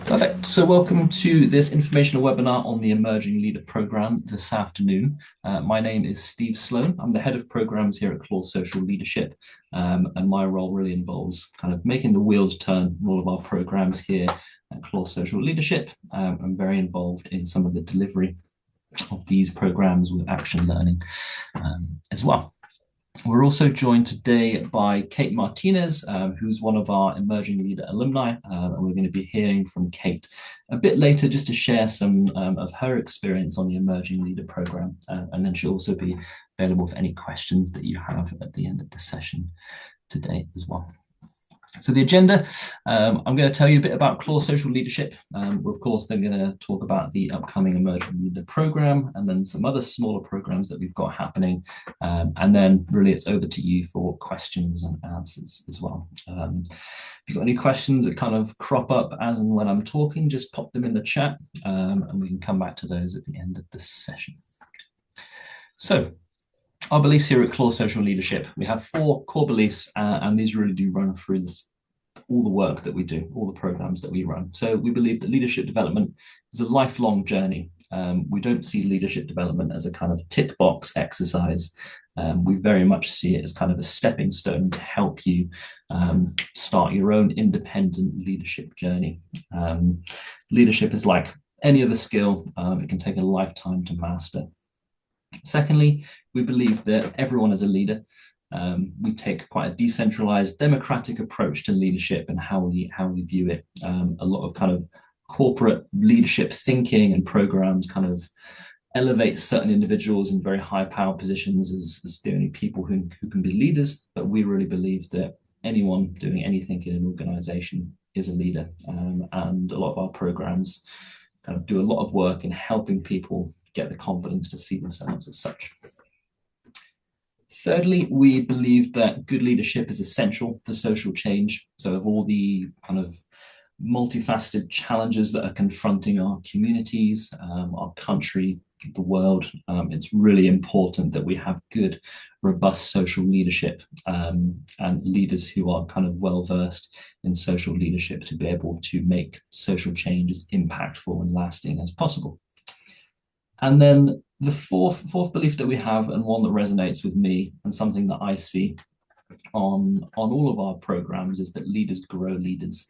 Perfect. So welcome to this informational webinar on the Emerging Leader Programme this afternoon. My name is Steve Sloan. I'm the head of programs here at Claw Social Leadership, and my role really involves kind of making the wheels turn in all of our programs here at Claw Social Leadership. I'm very involved in some of the delivery of these programs with action learning as well. We're also joined today by Kate Martinez, who's one of our Emerging Leader alumni, and we're going to be hearing from Kate a bit later just to share some of her experience on the Emerging Leader program, and then she'll also be available for any questions that you have at the end of the session today as well. So the agenda, I'm going to tell you a bit about Claw Social Leadership. We're of course then going to talk about the upcoming Emerging Leader program and then some other smaller programs that we've got happening. And then really it's over to you for questions and answers as well. If you've got any questions that kind of crop up as and when I'm talking, just pop them in the chat and we can come back to those at the end of the session. So our beliefs here at Claw Social Leadership, we have 4 core beliefs, and these really do run through all the work that we do, all the programs that we run. So we believe that leadership development is a lifelong journey. We don't see leadership development as a kind of tick box exercise. We very much see it as kind of a stepping stone to help you start your own independent leadership journey. Leadership is like any other skill. It can take a lifetime to master. Secondly, we believe that everyone is a leader. We take quite a decentralized, democratic approach to leadership and how we view it. A lot of kind of corporate leadership thinking and programs kind of elevate certain individuals in very high power positions as the only people who can be leaders. But we really believe that anyone doing anything in an organization is a leader. And a lot of our programs kind of do a lot of work in helping people get the confidence to see themselves as such. Thirdly, we believe that good leadership is essential for social change. So of all the kind of multifaceted challenges that are confronting our communities, our country, the world, it's really important that we have good, robust social leadership and leaders who are kind of well-versed in social leadership to be able to make social change as impactful and lasting as possible. And then the fourth belief that we have, and one that resonates with me and something that I see on all of our programs, is that leaders grow leaders.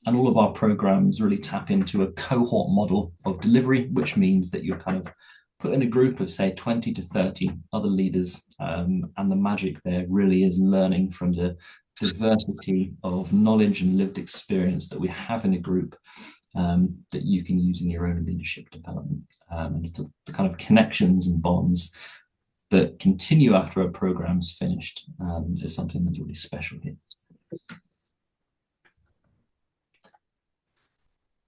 And all of our programs really tap into a cohort model of delivery, which means that you're kind of put in a group of, say, 20 to 30 other leaders. And the magic there really is learning from the diversity of knowledge and lived experience that we have in a group that you can use in your own leadership development. And the kind of connections and bonds that continue after a program's finished is something that's really special here.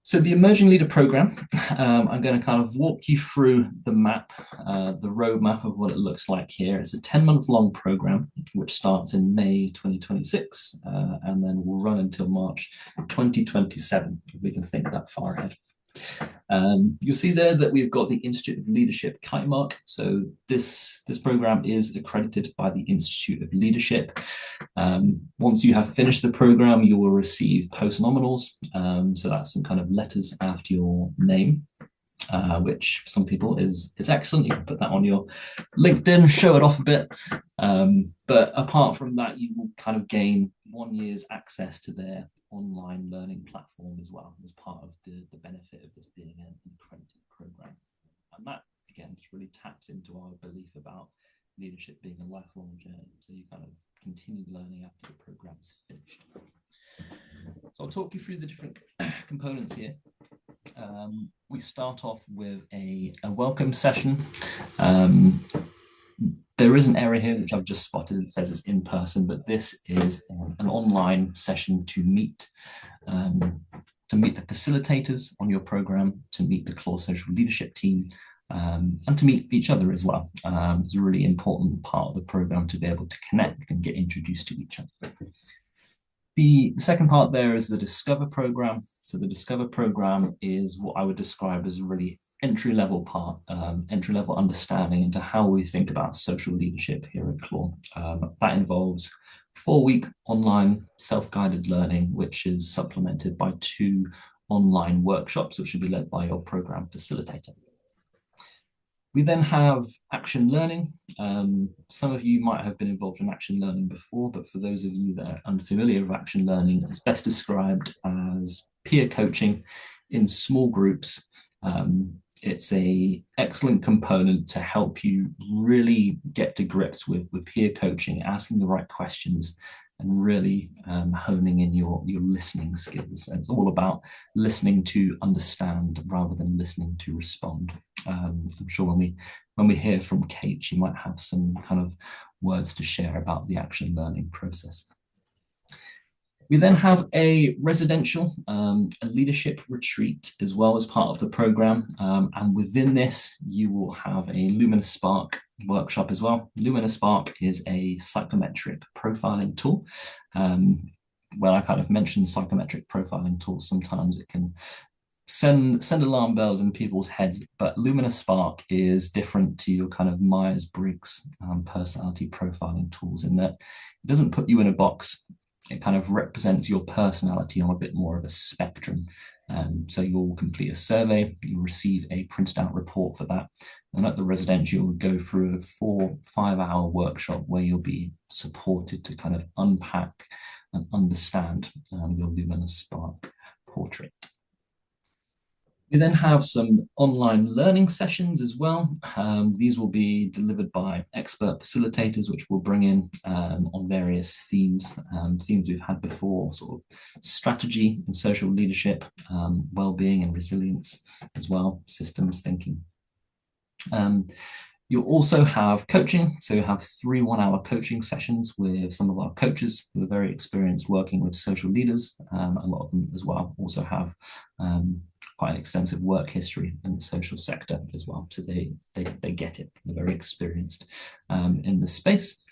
So the Emerging Leader Program, I'm going to kind of walk you through the map, the roadmap of what it looks like here. It's a 10-month-long program, which starts in May 2026, and then will run until March 2027, if we can think that far ahead. You'll see there that we've got the Institute of Leadership kite mark. So this program is accredited by the Institute of Leadership. Once you have finished the program, you will receive postnominals. So that's some kind of letters after your name, which some people is excellent. You can put that on your LinkedIn, show it off a bit. But apart from that, you will kind of gain 1 year's access to their online learning platform as well, as part of the benefit of this being an accredited program. And that, again, just really taps into our belief about leadership being a lifelong journey. So you kind of continue learning after the program's finished. So I'll talk you through the different components here. We start off with a welcome session. There is an error here which I've just spotted. It says it's in person, but this is an online session to meet the facilitators on your program, to meet the Claw Social Leadership team, and to meet each other as well. It's a really important part of the program to be able to connect and get introduced to each other. The second part there is the Discover program. So the Discover program is what I would describe as a really entry-level part, entry-level understanding into how we think about social leadership here at Claw. That involves 4-week online self-guided learning, which is supplemented by 2 online workshops, which will be led by your program facilitator. We then have action learning. Some of you might have been involved in action learning before, but for those of you that are unfamiliar with action learning, it's best described as peer coaching in small groups. It's an excellent component to help you really get to grips with peer coaching, asking the right questions, and really honing in your listening skills. And it's all about listening to understand rather than listening to respond. I'm sure when we hear from Kate, she might have some kind of words to share about the action learning process. We then have a residential a leadership retreat as well as part of the program. And within this, you will have a Luminous Spark workshop as well. Luminous Spark is a psychometric profiling tool. When I kind of mention psychometric profiling tools, sometimes it can send alarm bells in people's heads, but Luminous Spark is different to your kind of Myers-Briggs personality profiling tools in that it doesn't put you in a box. It kind of represents your personality on a bit more of a spectrum. So you'll complete a survey, you'll receive a printed out report for that. And at the residential, you'll go through a 4-5 hour workshop where you'll be supported to kind of unpack and understand your Luminous Spark portrait. We then have some online learning sessions as well. These will be delivered by expert facilitators, which we'll bring in on various themes, themes we've had before, sort of strategy and social leadership, well-being and resilience as well, systems thinking. You'll also have coaching. So you have 3 1-hour coaching sessions with some of our coaches who are very experienced working with social leaders. A lot of them as well also have quite an extensive work history in the social sector as well. So they get it. They're very experienced in this space.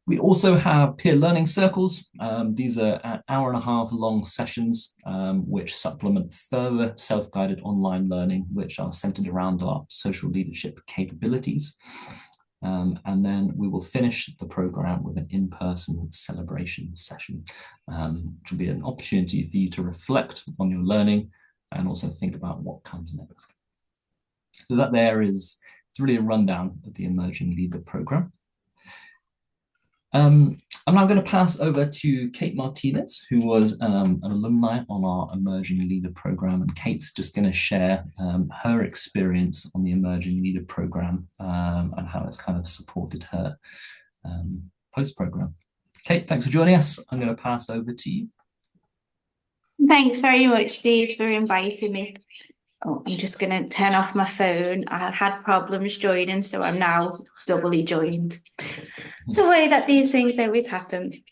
We also have peer learning circles. These are an hour-and-a-half long sessions which supplement further self-guided online learning, which are centered around our social leadership capabilities. And then we will finish the program with an in-person celebration session, which will be an opportunity for you to reflect on your learning and also think about what comes next. So that there is, it's really a rundown of the Emerging Leader program. I'm now going to pass over to Kate Martinez, who was an alumni on our Emerging Leader program. And Kate's just going to share her experience on the Emerging Leader program and how it's kind of supported her post-program. Kate, thanks for joining us. I'm going to pass over to you. Thanks very much, Steve, for inviting me. Oh, I'm just going to turn off my phone. I had problems joining, so I'm now doubly joined. The way that these things always happen.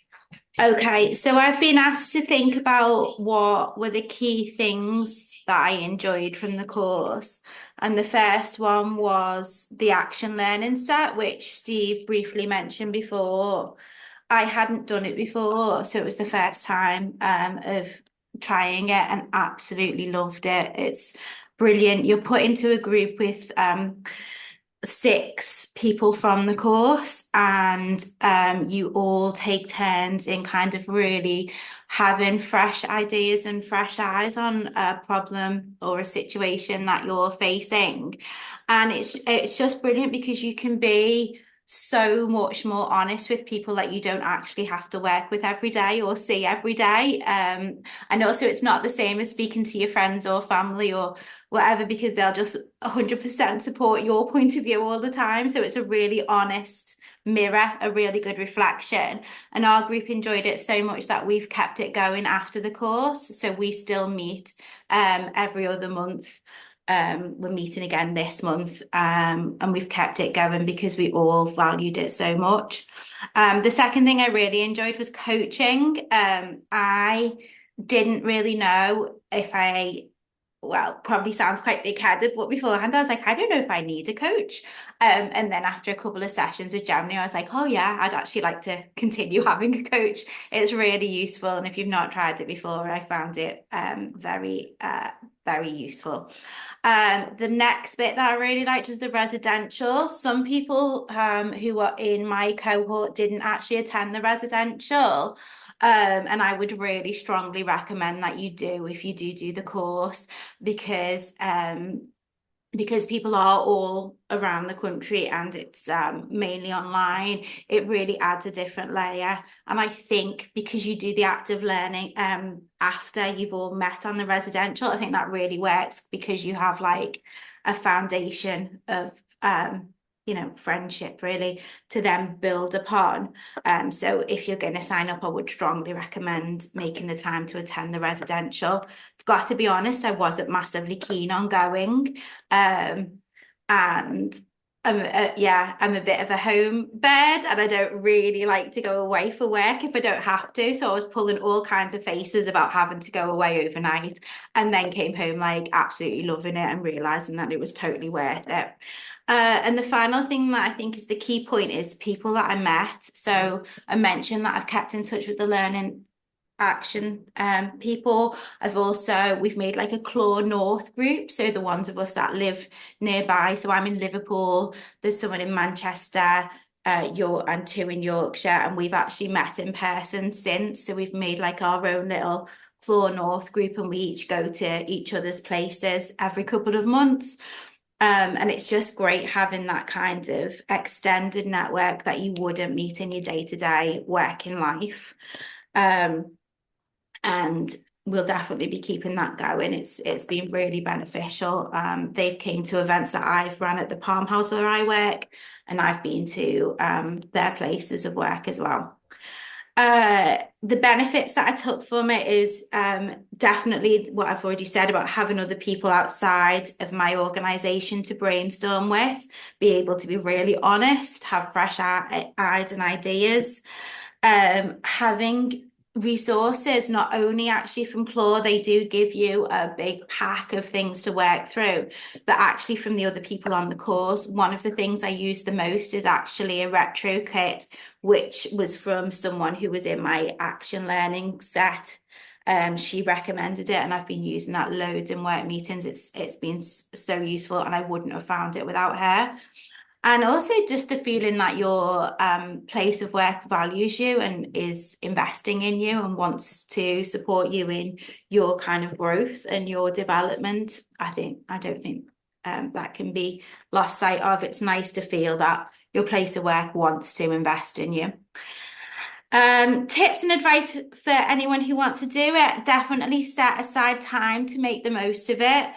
Okay, so I've been asked to think about what were the key things that I enjoyed from the course. And the first one was the action learning set, which Steve briefly mentioned before. I hadn't done it before, so it was the first time of trying it and absolutely loved it. It's brilliant. You're put into a group with 6 people from the course, and you all take turns in kind of really having fresh ideas and fresh eyes on a problem or a situation that you're facing. And it's just brilliant because you can be so much more honest with people that you don't actually have to work with every day or see every day. And also it's not the same as speaking to your friends or family or whatever, because they'll just 100% support your point of view all the time. So it's a really honest mirror, a really good reflection. And our group enjoyed it so much that we've kept it going after the course. So we still meet every other month. We're meeting again this month, and we've kept it going because we all valued it so much. The second thing I really enjoyed was coaching. I didn't really know if probably sounds quite big-headed, but beforehand I was like, I don't know if I need a coach. And then after a couple of sessions with Gemini, I was like, oh yeah, I'd actually like to continue having a coach. It's really useful. And if you've not tried it before, I found it very useful. The next bit that I really liked was the residential. Some people who were in my cohort didn't actually attend the residential. And I would really strongly recommend that you do if you do the course, because because people are all around the country and it's mainly online, it really adds a different layer. And I think because you do the active learning after you've all met on the residential, I think that really works because you have like a foundation of friendship really to then build upon. So if you're going to sign up, I would strongly recommend making the time to attend the residential. I've got to be honest, I wasn't massively keen on going. And I'm a bit of a home bird and I don't really like to go away for work if I don't have to. So I was pulling all kinds of faces about having to go away overnight and then came home like absolutely loving it and realizing that it was totally worth it. And the final thing that I think is the key point is people that I met. So I mentioned that I've kept in touch with the Learning Action people. We've made like a Claw North group, so the ones of us that live nearby. So I'm in Liverpool, there's someone in Manchester, and two in Yorkshire, and we've actually met in person since. So we've made like our own little Claw North group, and we each go to each other's places every couple of months. And it's just great having that kind of extended network that you wouldn't meet in your day-to-day working life. And we'll definitely be keeping that going. It's been really beneficial. They've came to events that I've run at the Palm House where I work, and I've been to their places of work as well. The benefits that I took from it is definitely what I've already said about having other people outside of my organization to brainstorm with, be able to be really honest, have fresh eyes and ideas. Having resources, not only actually from Claw, they do give you a big pack of things to work through, but actually from the other people on the course. One of the things I use the most is actually a retro kit, which was from someone who was in my action learning set. She recommended it and I've been using that loads in work meetings. It's been so useful and I wouldn't have found it without her. And also just the feeling that your place of work values you and is investing in you and wants to support you in your kind of growth and your development. I don't think that can be lost sight of. It's nice to feel that your place of work wants to invest in you. Tips and advice for anyone who wants to do it, definitely set aside time to make the most of it.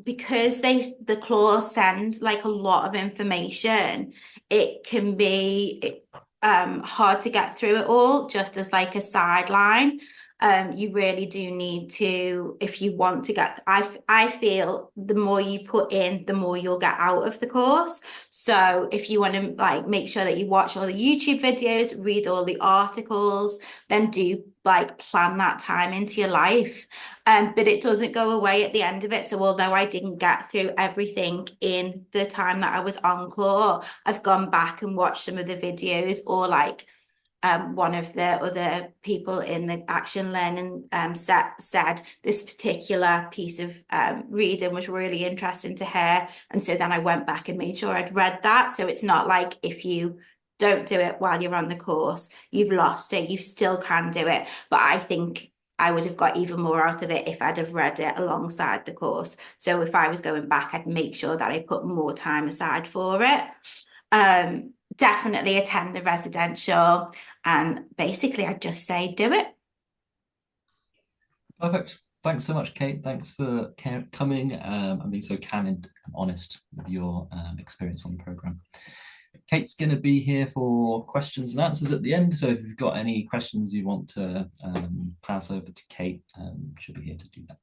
Because the Claw send like a lot of information, it can be hard to get through it all just as like a sideline. You really do need to, if you want to get, I feel the more you put in, the more you'll get out of the course. So if you want to like make sure that you watch all the YouTube videos, read all the articles, then do like plan that time into your life. But it doesn't go away at the end of it. So although I didn't get through everything in the time that I was on Claw, I've gone back and watched some of the videos, or like one of the other people in the action learning set said this particular piece of reading was really interesting to her. And so then I went back and made sure I'd read that. So it's not like if you don't do it while you're on the course, you've lost it. You still can do it. But I think I would have got even more out of it if I'd have read it alongside the course. So if I was going back, I'd make sure that I put more time aside for it. Definitely attend the residential. And basically, I'd just say do it. Perfect. Thanks so much, Kate. Thanks for coming and being so candid and honest with your experience on the programme. Kate's going to be here for questions and answers at the end. So if you've got any questions you want to pass over to Kate, she'll be here to do that.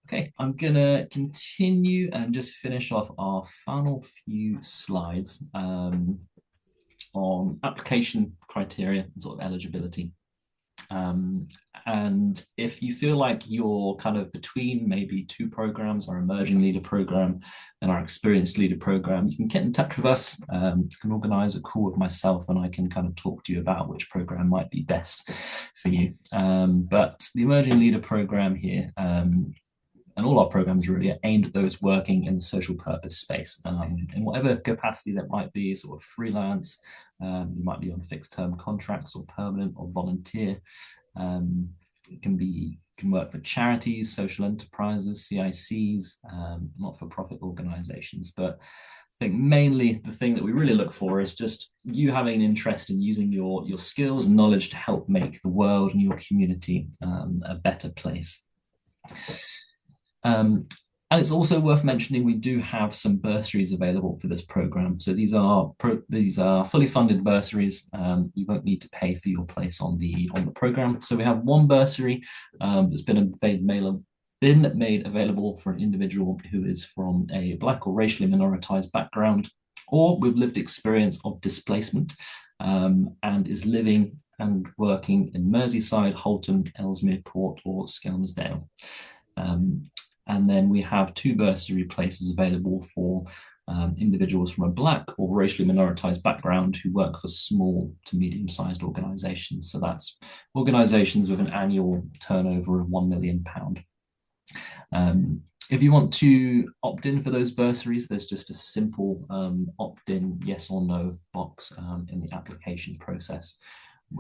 Okay, I'm going to continue and just finish off our final few slides on application criteria and sort of eligibility. And if you feel like you're kind of between maybe two programs, our emerging leader program and our experienced leader program, you can get in touch with us. You can organize a call with myself and I can kind of talk to you about which program might be best for you. But the emerging leader program here, and all our programs really are aimed at those working in the social purpose space, in whatever capacity that might be, sort of freelance, You might be on fixed term contracts or permanent or volunteer. It can work for charities, social enterprises, CICs, not-for-profit organizations. But I think mainly the thing that we really look for is just you having an interest in using your skills and knowledge to help make the world and your community a better place. And it's also worth mentioning we do have some bursaries available for this program. So these are fully funded bursaries. You won't need to pay for your place on the program. So we have one bursary that's been made available for an individual who is from a Black or racially minoritized background, or with lived experience of displacement, and is living and working in Merseyside, Holton, Ellesmere Port, or Skelmersdale. And then we have 2 bursary places available for individuals from a Black or racially minoritized background who work for small to medium-sized organizations. So that's organizations with an annual turnover of £1 million. If you want to opt in for those bursaries, there's just a simple opt-in yes or no box in the application process.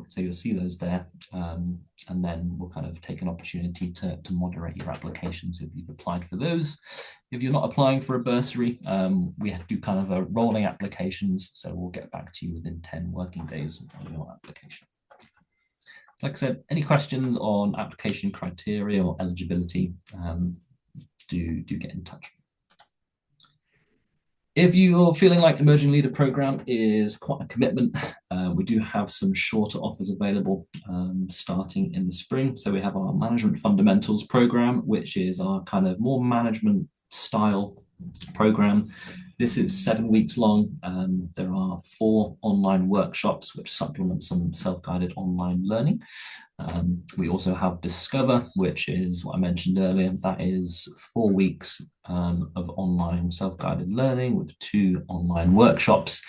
So you'll see those there, and then we'll kind of take an opportunity to moderate your applications if you've applied for those. If you're not applying for a bursary, we do kind of a rolling applications, so we'll get back to you within 10 working days on your application. Like I said, any questions on application criteria or eligibility, do get in touch. If you're feeling like Emerging Leader Program is quite a commitment, we do have some shorter offers available starting in the spring. So we have our Management Fundamentals program, which is our kind of more management style program. This is 7 weeks long. There are 4 online workshops which supplement some self-guided online learning. We also have Discover, which is what I mentioned earlier. That is 4 weeks of online self-guided learning with 2 online workshops.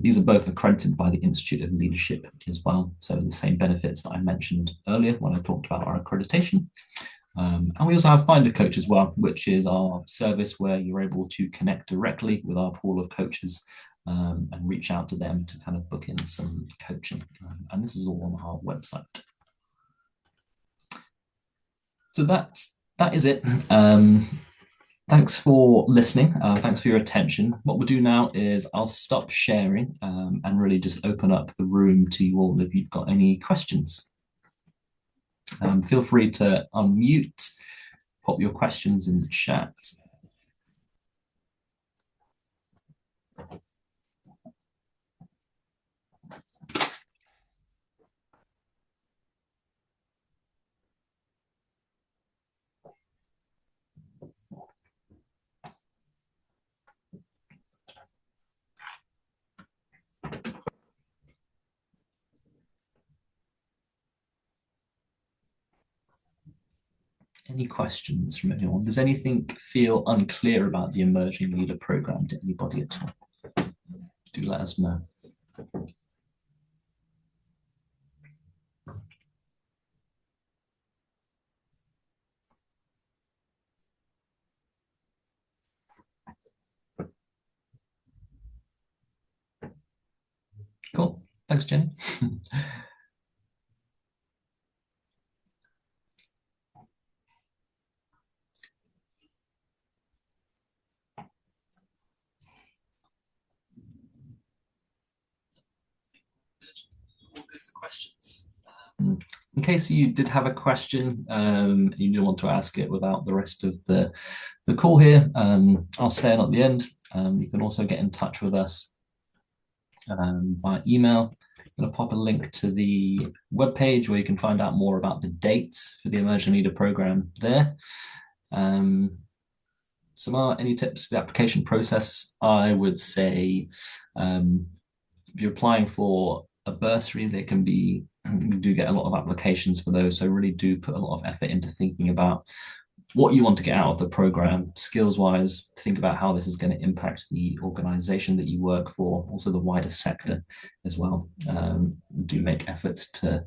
These are both accredited by the Institute of Leadership as well. So the same benefits that I mentioned earlier when I talked about our accreditation. And we also have Find a Coach as well, which is our service where you're able to connect directly with our pool of coaches and reach out to them to kind of book in some coaching. And this is all on our website. So that is it. Thanks for listening. Thanks for your attention. What we'll do now is I'll stop sharing and really just open up the room to you all if you've got any questions. Feel free to unmute, pop your questions in the chat. Any questions from anyone? Does anything feel unclear about the Emerging Leader Program to anybody at all? Do let us know. Cool. Thanks, Jenny. Questions. In case you did have a question, you do want to ask it without the rest of the call here, I'll stay on at the end. You can also get in touch with us via email. I'm going to pop a link to the webpage where you can find out more about the dates for the Emerging Leader Program there. Samar, any tips for the application process? I would say if you're applying for a bursary, we do get a lot of applications for those, so really do put a lot of effort into thinking about what you want to get out of the program, skills-wise. Think about how this is going to impact the organization that you work for, also the wider sector as well. Do make efforts to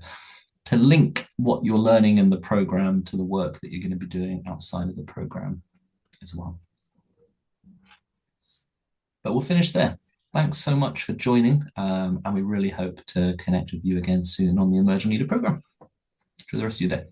link what you're learning in the program to the work that you're going to be doing outside of the program as well. But we'll finish there. Thanks so much for joining, and we really hope to connect with you again soon on the Emerging Leader Programme. Enjoy the rest of your day.